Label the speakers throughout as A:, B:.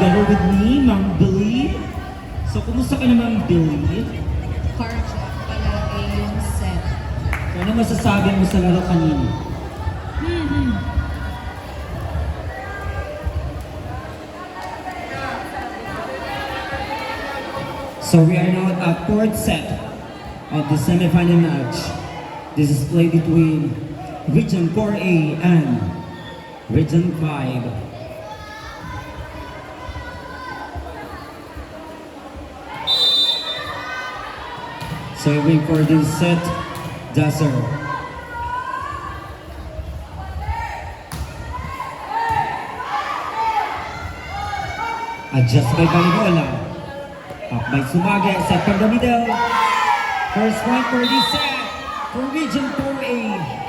A: together with me, Ma'am Billy. So, kumusta ka naman, Billy?
B: Carjack palagi yung set.
A: So, ano masasabi mo sa laro kanina? So, we are now at fourth set of the semifinal match. This is played between Region 4A and Region 5. Serving for this set, Dasser. Adjust by Baligola. Up by Sumage, set from the middle. First point for this set for Region 4A.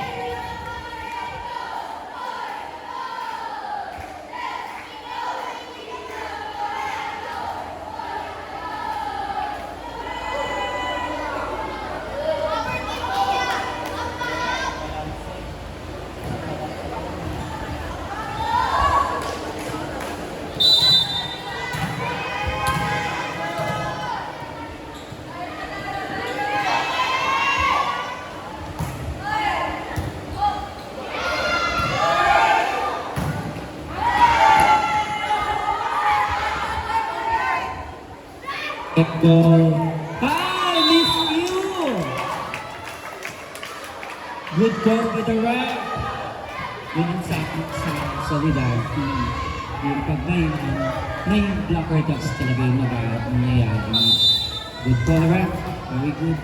A: Ball. I miss you! Good call by the ref. Yun ang sakit sa solidarity. Yung pag may blocker touch talaga yung nangyayari. Good call, ref. Very good.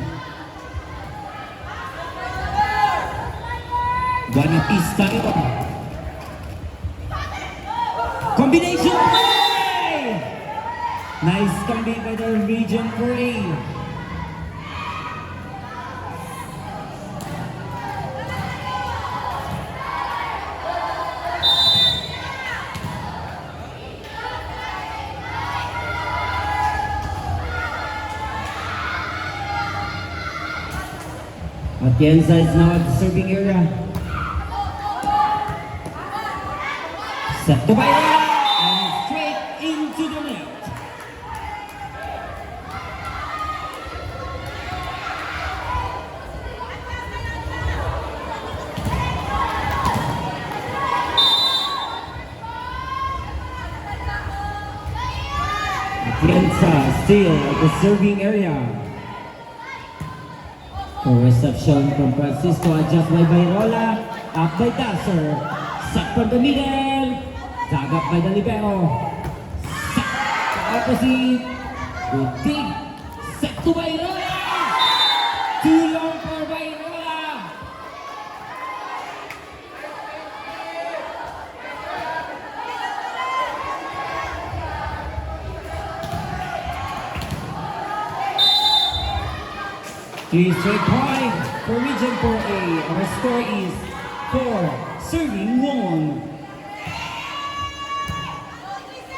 A: One apiece tayo. Combination play! Nice combi by the Region 4A. Atienza is now at the serving area. Set to Bayra and straight into the net. Atienza still at the serving area. For reception from Francisco, adjust by Bayrola, up by Dasser, set from the middle, dug up by the libero, set to opposite, good dig, set to Bayrola, too long for Bayrola. Three straight point for Region 4A. Our score is 4-1.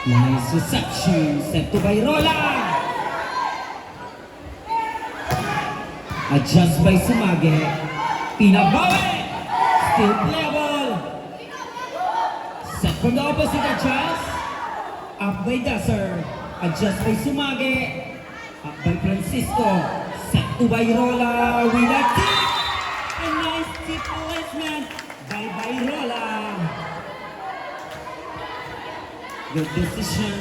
A: Nice reception. Set to Bayrola. Adjust by Sumage. Pinabawi. Still playable. Set from the opposite adjust. Up by Dasser. Adjust by Sumage. Up by Francisco. Set to Bayrola with a tip! A nice tip placement by Bayrola. Good decision.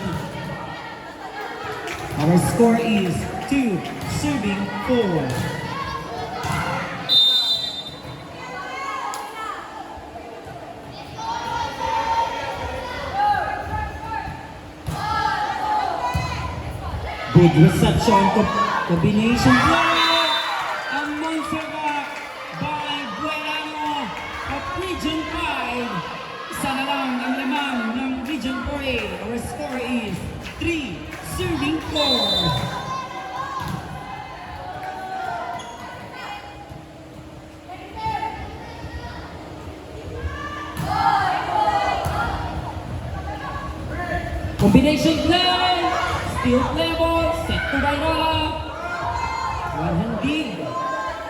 A: Our score is 2-4. Good reception, combination play, a monster by Buenano of Region 5. Isa na lang ang lamang ng Region 4A. Our score is 3-4. Combination play, still playable, set to Bayrola. One-hand dig,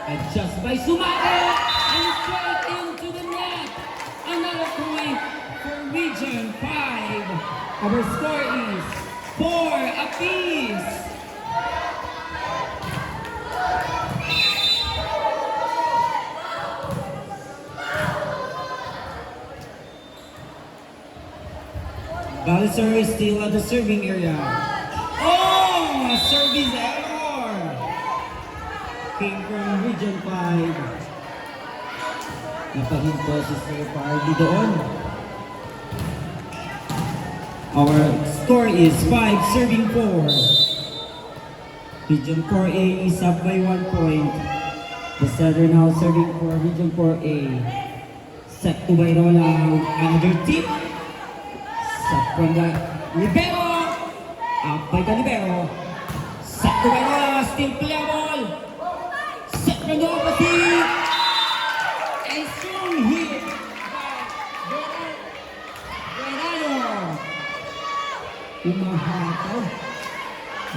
A: adjust by Sumage, and straight into the net. Another point for Region 5. Our score is practice. Balser is still at the serving area. Oh, a service error. Came from Region 5. Napahinto si Sir Pardy doon. Our score is 5 serving 4. Region 4A is up by 1 point. The Center now serving for Region 4A. Set to by Rola, another tip. Set from the libero. Up by the libero. Set to by Rola, still playable. Set from the opposite. A strong hit by Guerrero. Umahataw.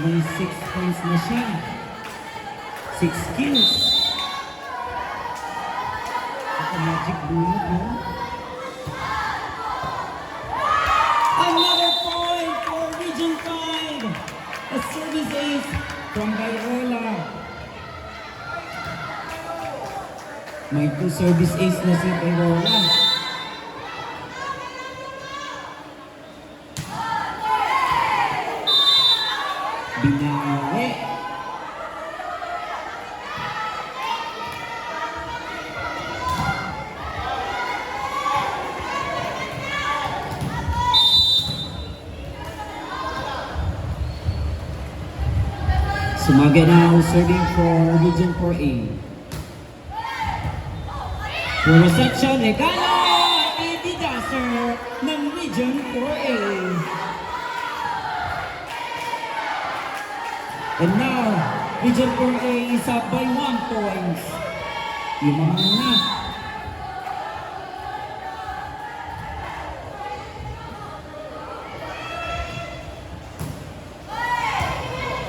A: May 6 points na siya. 6 kills. Ito magic bullet, no? Another point for Region 5. A service ace from Bayrola. May 2 service ace na si Bayrola. Binawi. Sumaga now serving for Region 4A. For reception, Regalo Eddie Dasser ng Region 4A. And now, Region 4A is up by 1 point. Yumaman na.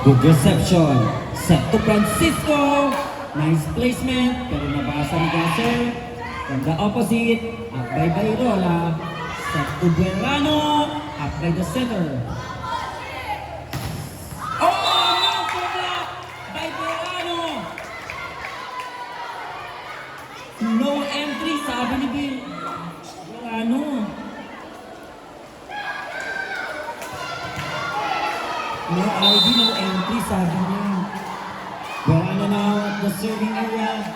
A: Good reception. Set to Francisco. Nice placement. Pero nabasa ni Gasser. From the opposite, up by Bayrola. Set to Buerano. Up by the center. No entry, sabi ni Bill. Ano? No ID, no entry, sabi niya. Ano now at the serving area.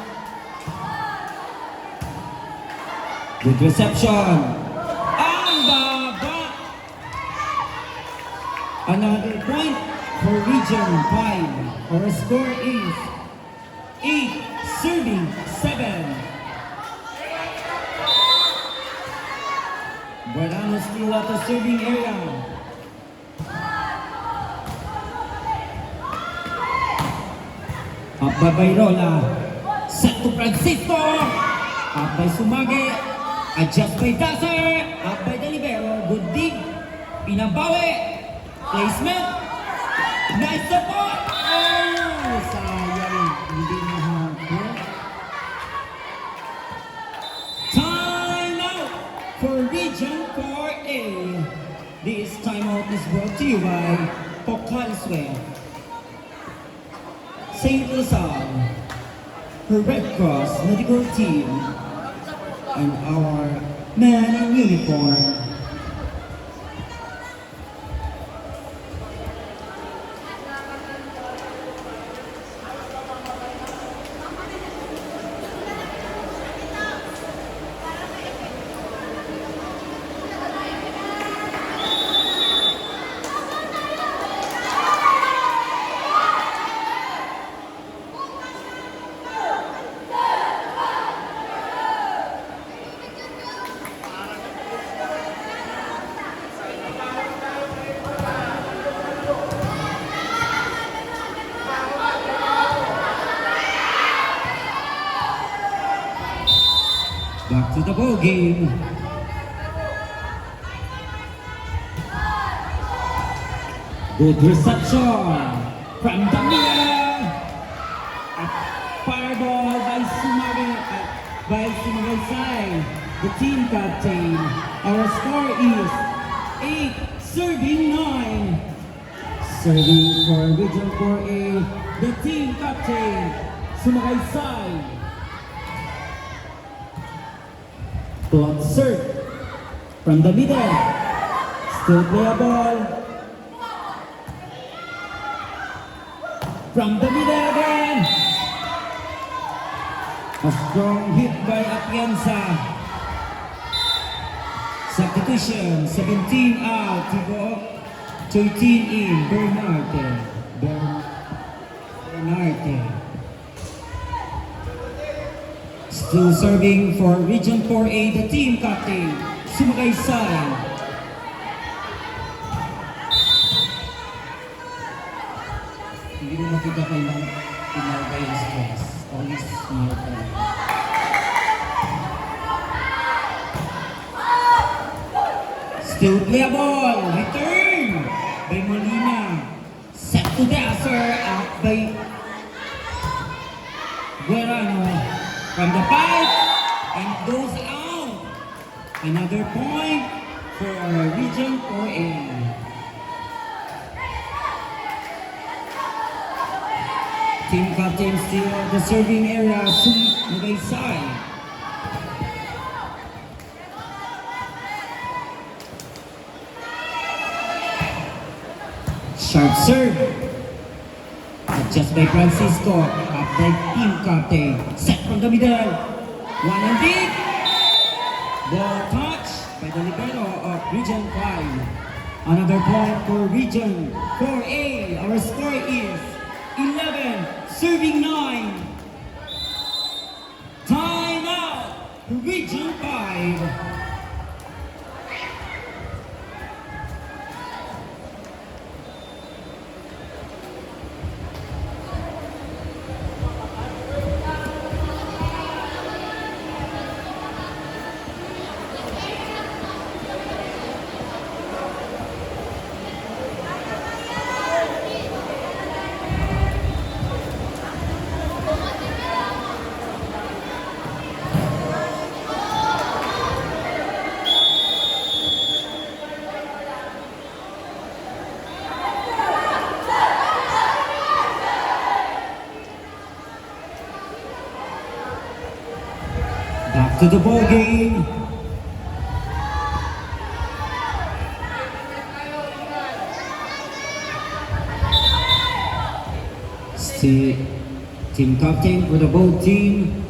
A: Good reception. Ang baba. Another point for Region 5. Our score is 8 serving 7. Guarano still at the serving area. Up by Bayrola. Set to Francisco. Up by Sumage. Adjust by Dasser. Up by the libero. Good dig. Pinabawi. Placement. Nice support. Oh, sayang. Hindi mahapon. Time out for Region 4A. This timeout is brought to you by Pocalswell, St. Rizal, her Red Cross medical team, and our man in uniform. Back to the ball game. Good reception from Damia. A fireball by Sumagay side. The team captain. Our score is 8 serving 9. Serving for Region 4A, the team captain, Sumakaysay. Block serve from the middle. Still playable. From the middle again. A strong hit by Atienza. Substitution, 17 out, Tigo, 13 in, Bernarte. Still serving for Region 4A, the team captain, Sumakaysay. Hindi mo makita kayo ng pinagay yung stress. Always smart ka. Still playable. Return by Molina. Set to the answer out by Guerrano. From the pipe and goes out. Another point for Region 4A. Team captain still at the serving area, Sumakaysay. Sharp serve. Adjust by Francisco. Up by team captain. Set from the middle. One and deep. Ball touch by the libero of Region 5. Another point for Region 4A. Our score is 11, serving 9. Time out. Region 5. Back to the ball game. Still team captain for the both team.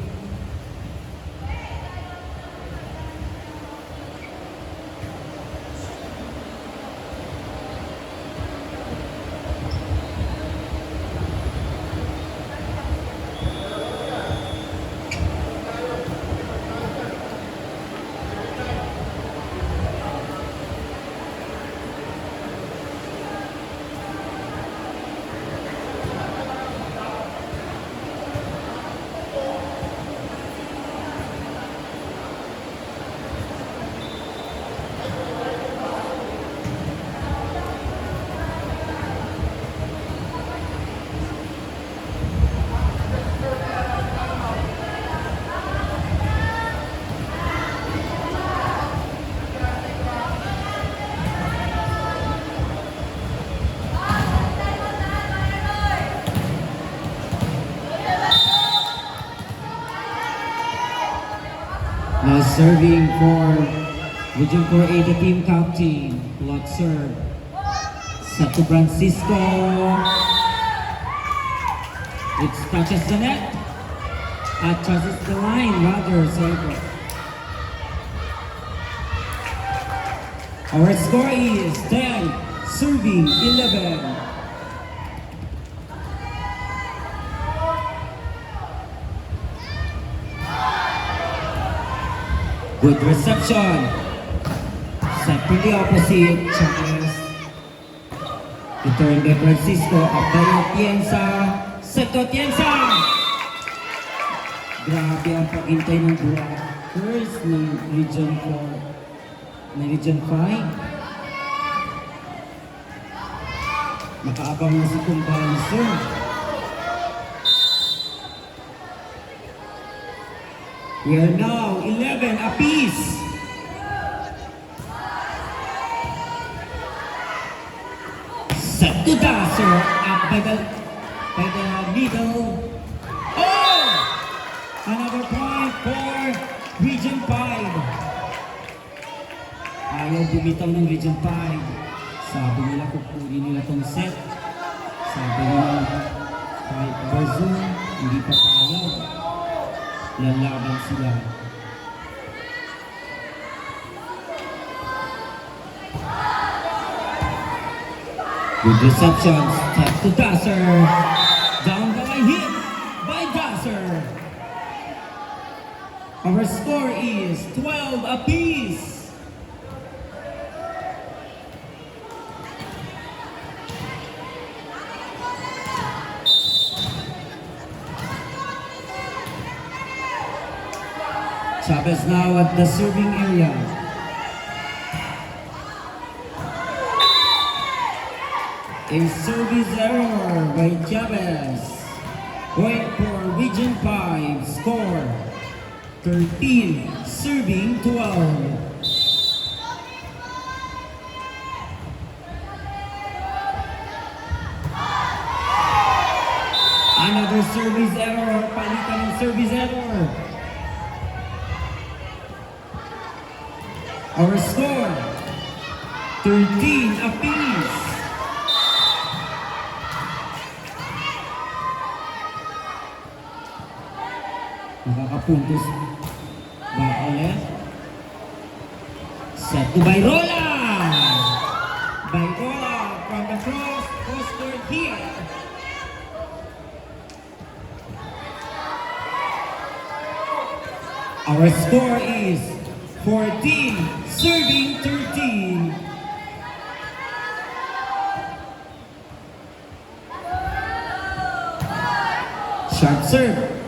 A: Now serving for Region 4A, the team captain. Block serve. Set to Francisco. It touches the net. Touches the line, rather. Sorry. Our score is 10, serving 11. Good reception. Set to the opposite. Charles. Return by Francisco. Up by Atienza. Set to Atienza. Grabe ang paghintay ng blockers ng Region 4. Ng Region 5. Makaabang na si Kumbanso. We are now 11 apiece. Set to Dasser. Up by the middle. Oh! Another point for Region 5. Ayaw bumitaw ng Region 5. Sabi nila kukunin nila tong set. Sabi nila kahit Bazoom, hindi pa payag. Lalaban sila. Good reception. Step to Dasser. Down the line hit by Dasser. Our score is 12 apiece. Chavez now at the serving area. A service error by Chavez. Point for Region 5. Score 13, serving 12. Another service error. Palitan ng service error. Our score 13 apiece. Nakakapuntos. Back ulit. Set to Bayrola. Bayrola from the cross court here. Our score is 14, serving 13. Sharp serve.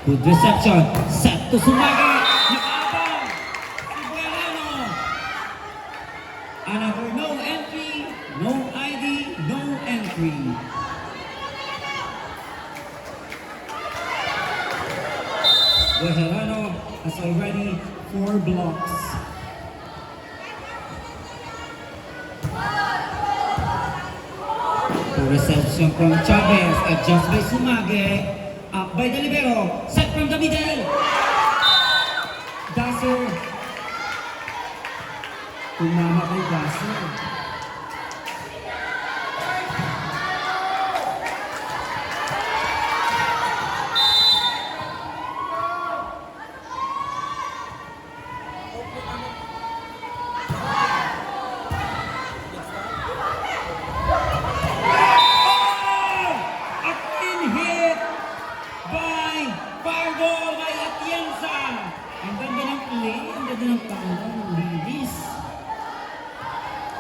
A: Good reception. Set to Sumagi. Nakabang. Si Guerrero. Another no entry, no ID, no entry. Guerrero has already 4 blocks. Good reception from Chavez. Adjust by Sumagi. Up by the libero. Set from the middle. Dasser. Tumama kay Dasser.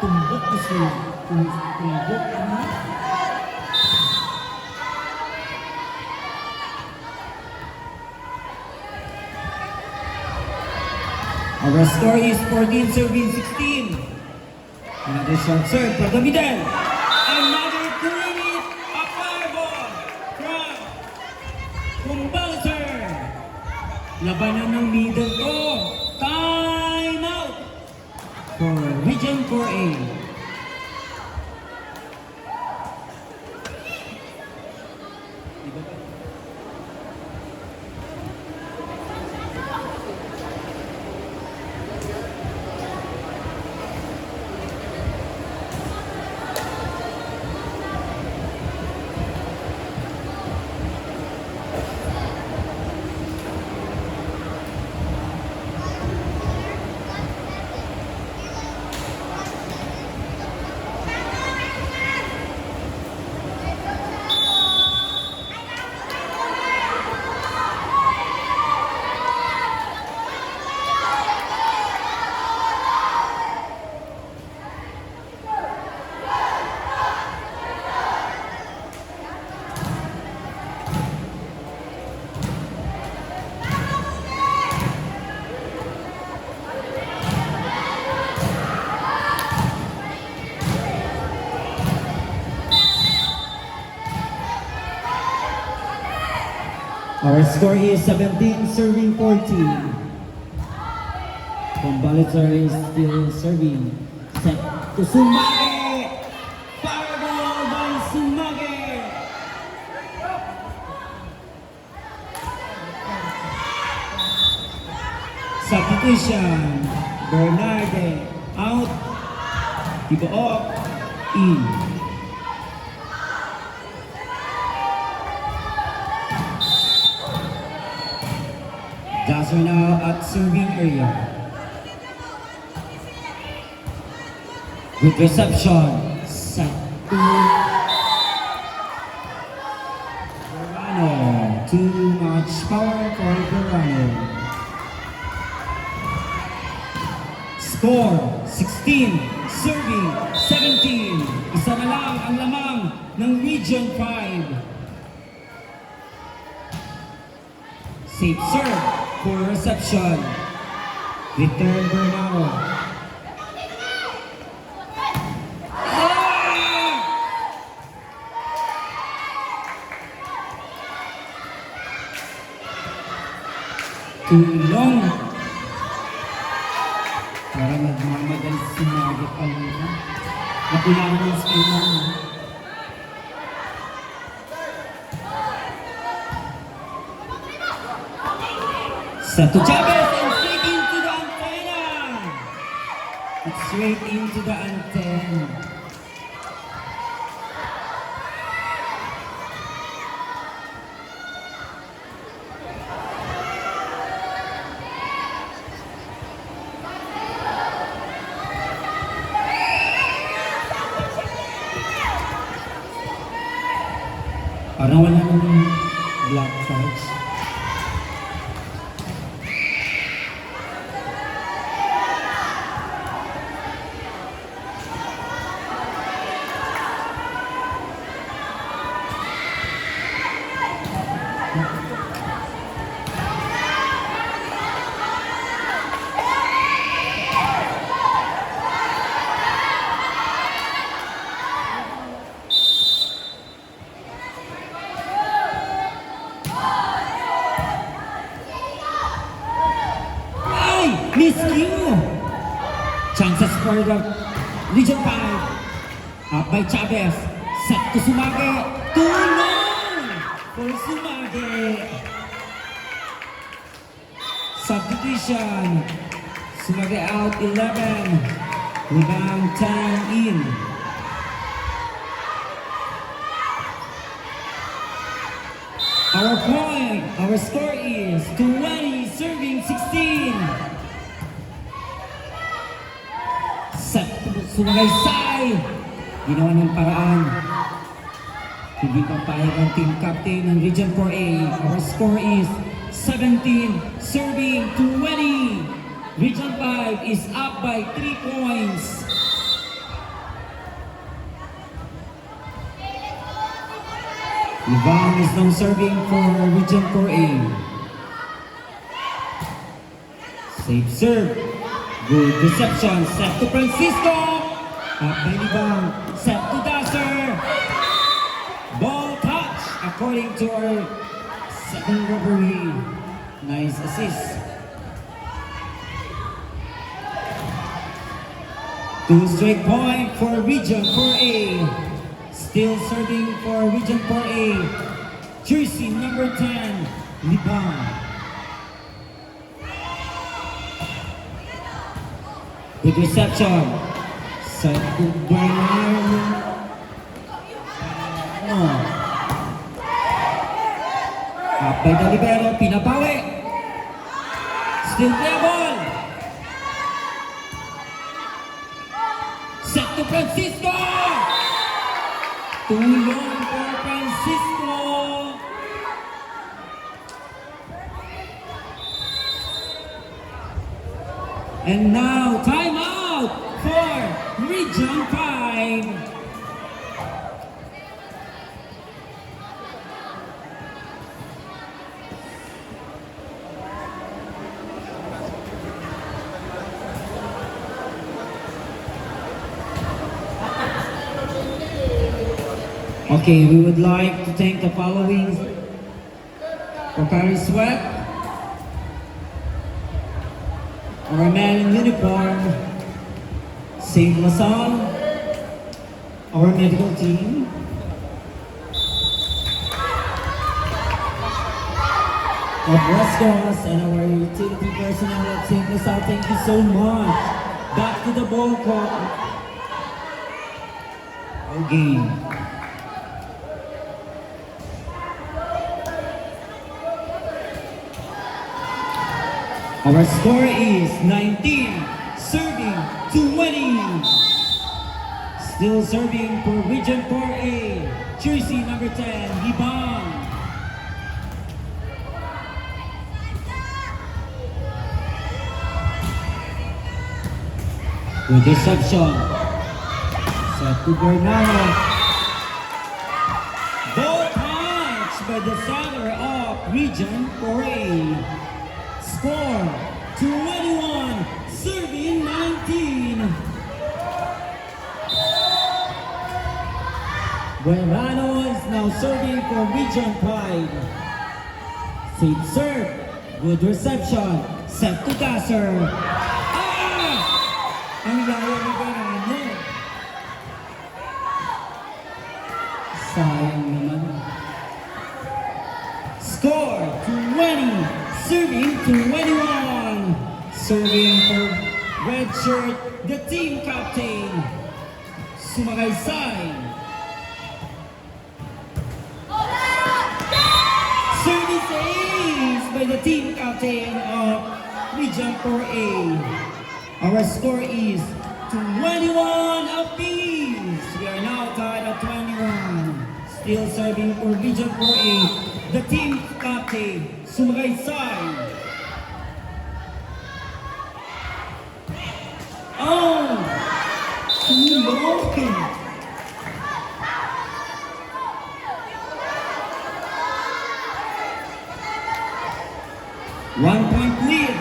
A: Tumbok kasi. Tumbok ano? Our score is 14, serving 16. Another short serve from the middle. Another clean a fireball from Kumbalser. Labanan ng middle to. Time out for Region 4A. Our score is 17, serving 14. Kumbalitzer is still serving. Set to Sumagi! Power Substitution. Bernarde out. Ibaok in. Dasser now at serving area. Good reception. Set to Verano. Too much power for Verano. Score 16, serving 17. Isa na lang ang lamang ng Region 5. Safe serve for reception. Return Bernardo. Too long. Parang nagmamagal sinabi pa lang. Nakulangan ng skill mo. Set to Chavez and straight into the antenna. It's straight into the antenna. Parang wala nang black cards. Miscue! Chances for the Region 5. Up by Chavez. Set to Sumage. Tulong for Sumage. Substitution. Sumage out 11. Rebound 10 in. Our point, our score is 20, serving 16. Set to Sumaysay. Ginawa ng paraan. Hindi pa pahig ang team captain ng Region 4A. Our score is 17, serving 20. Region 5 is up by 3 points. Ivan is now serving for Region 4A. Safe serve. Good reception. Set to Francisco. Up by Ivan. Set to Dasser. Ball touch according to our second referee. Nice assist. 2 straight point for Region 4A. Still serving for Region 4A. Jersey number 10, Liban. Good reception. Set to Bernardo. Up by the libero, pinabawi. Still play ball. Set to Francisco. Tulong for Francisco. And now, time out for Region 5. Okay, we would like to thank the following: Pocari Sweat, our man in uniform, Saint LaSalle, our medical team, of Westcross and our utility personnel at St. Lasal. Thank you so much. Back to the ball court. Game. Our score is 19, serving 20. Still serving for Region 4A, jersey number 10, Hibang. Good reception. Set to Bernardo. Ball touch by the center of Region 4A. Score 21, serving 19. Guerrano is now serving for Region 5. Safe serve, good reception, set to Gasser. Ang layo ni Guerrano. Sayang naman. Score 20, serving 21. Serving for red shirt, the team captain, Sumagaysay. Service ace by the team captain of Region 4A. Our score is 21 apiece. We are now tied at 21. Still serving for Region 4A, the team captain, Sumagaysay. Oh! Tumulong! 1-point lead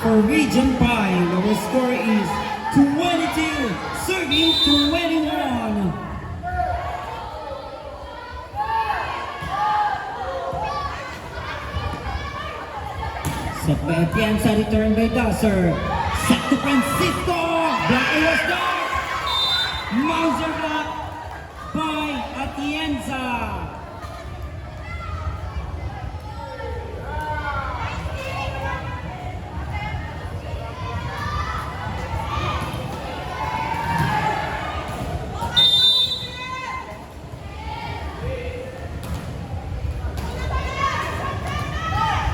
A: for Region 5. Our score is 22, serving 21. Set by Atienza, return by Dasser. Set to Francisco. Block was there. Mauser block by Atienza.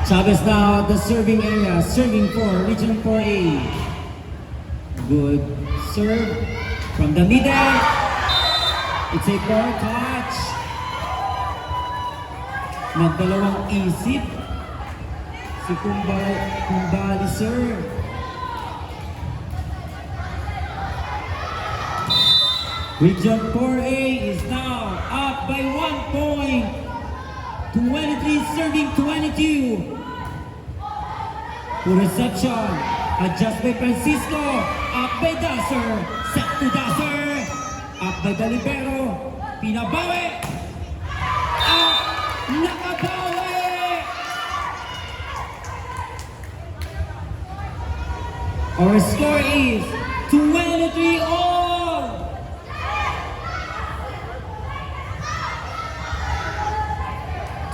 A: Chavez now at the serving area, serving for Region 4A. Good serve from the middle. It's a poor touch. Nagdalawang isip si Kumbali serve. Region 4A is now up by 1 point. 23 serving 22. Good reception. Adjust by Francisco. Up by Dasser. Set to Dasser. Up by the libero. Pinabawi. Up. Nakabawi. Our score is 23 all.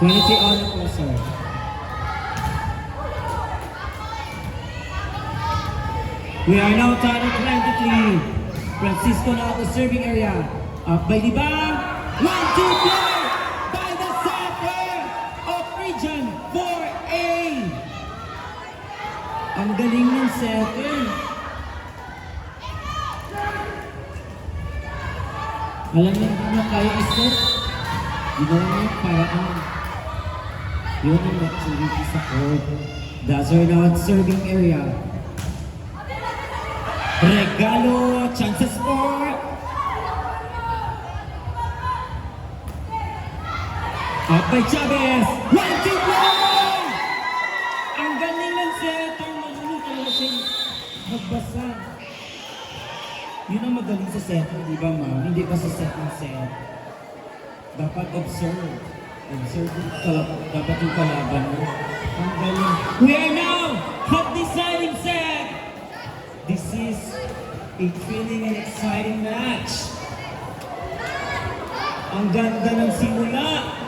A: On, sir. We are now tied at 23. Francisco now the serving area. Up by Libang. 1-2 play by the center of Region 4A. Ang galing ng setter. Alam niyo na kaya i-set. Ginawa niyo paraan. Yun ang maturity sa court. Dasser now at serving area. Regalo, chances for. Up by Chavez. 1-2 play! Ang galing ng setter. Marunong talaga siya magbasa. Yun ang magaling sa setter, di ba ma'am? Hindi pa sa set ng set. Dapat observe. Observe dapat yung kalaban mo. Ang galing. We are now at deciding set. This is a thrilling and exciting match. Ang ganda ng simula.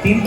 A: Team